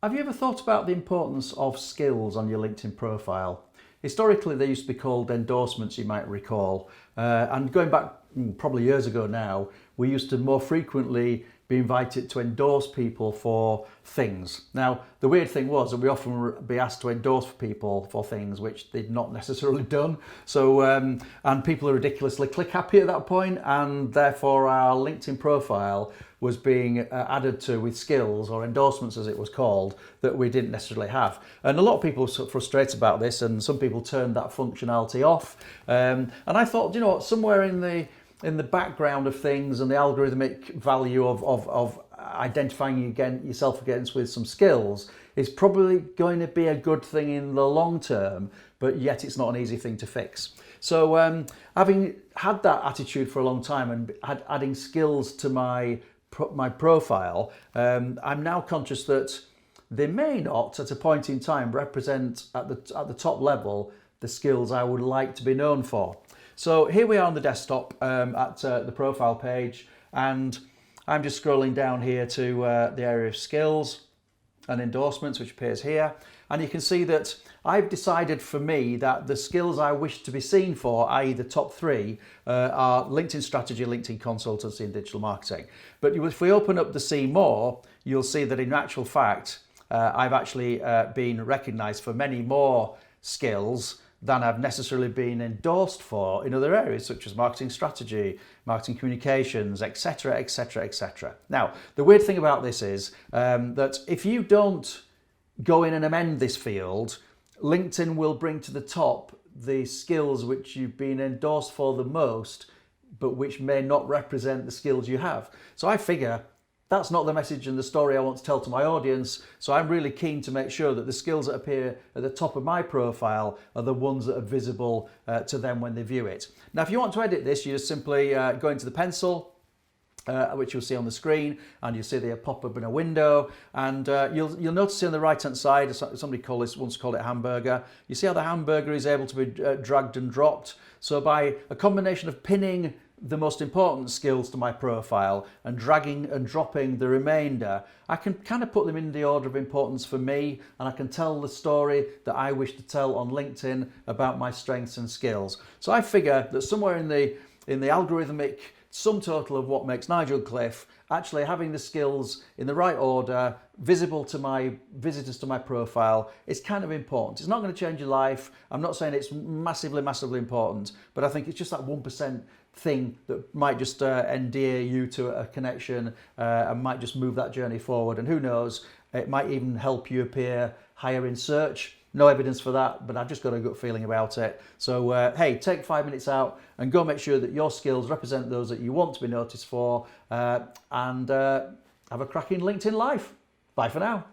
Have you ever thought about the importance of skills on your LinkedIn profile? Historically, they used to be called endorsements, you might recall. And going back probably years ago now, we used to more frequently be invited to endorse people for things. Now, the weird thing was that we often be asked to endorse people for things which they'd not necessarily done. So, and people are ridiculously click happy at that point, and therefore our LinkedIn profile was being added to with skills or endorsements as it was called that we didn't necessarily have. And a lot of people were sort of frustrated about this, and some people turned that functionality off. And I thought, you know what, somewhere in the background of things and the algorithmic value of identifying yourself against with some skills is probably going to be a good thing in the long term, but yet it's not an easy thing to fix. So having had that attitude for a long time and adding skills to my profile, I'm now conscious that they may not at a point in time represent at the top level the skills I would like to be known for. So here we are on the desktop at the profile page, and I'm just scrolling down here to the area of skills and endorsements, which appears here. And you can see that I've decided for me that the skills I wish to be seen for, i.e. the top three, are LinkedIn strategy, LinkedIn consultancy and digital marketing. But if we open up the see more, you'll see that in actual fact, I've actually been recognised for many more skills than I've necessarily been endorsed for in other areas such as marketing strategy, marketing communications, etc, etc, etc. Now, the weird thing about this is that if you don't go in and amend this field, LinkedIn will bring to the top the skills which you've been endorsed for the most, but which may not represent the skills you have. So I figure that's not the message and the story I want to tell to my audience. So I'm really keen to make sure that the skills that appear at the top of my profile are the ones that are visible to them when they view it. Now, if you want to edit this, you just simply go into the pencil, which you'll see on the screen, and you'll see the pop-up in a window, and you'll notice on the right-hand side, somebody once called it hamburger. You see how the hamburger is able to be dragged and dropped. So by a combination of pinning the most important skills to my profile and dragging and dropping the remainder, I can kind of put them in the order of importance for me, and I can tell the story that I wish to tell on LinkedIn about my strengths and skills. So I figure that somewhere in the algorithmic sum total of what makes Nigel Cliff, actually having the skills in the right order, visible to my visitors to my profile, is kind of important. It's not going to change your life. I'm not saying it's massively, massively important, but I think it's just that 1% thing that might just endear you to a connection and might just move that journey forward. And who knows, it might even help you appear higher in search. No evidence for that, but I've just got a gut feeling about it. So hey, take 5 minutes out and go make sure that your skills represent those that you want to be noticed for, and have a cracking LinkedIn life. Bye for now.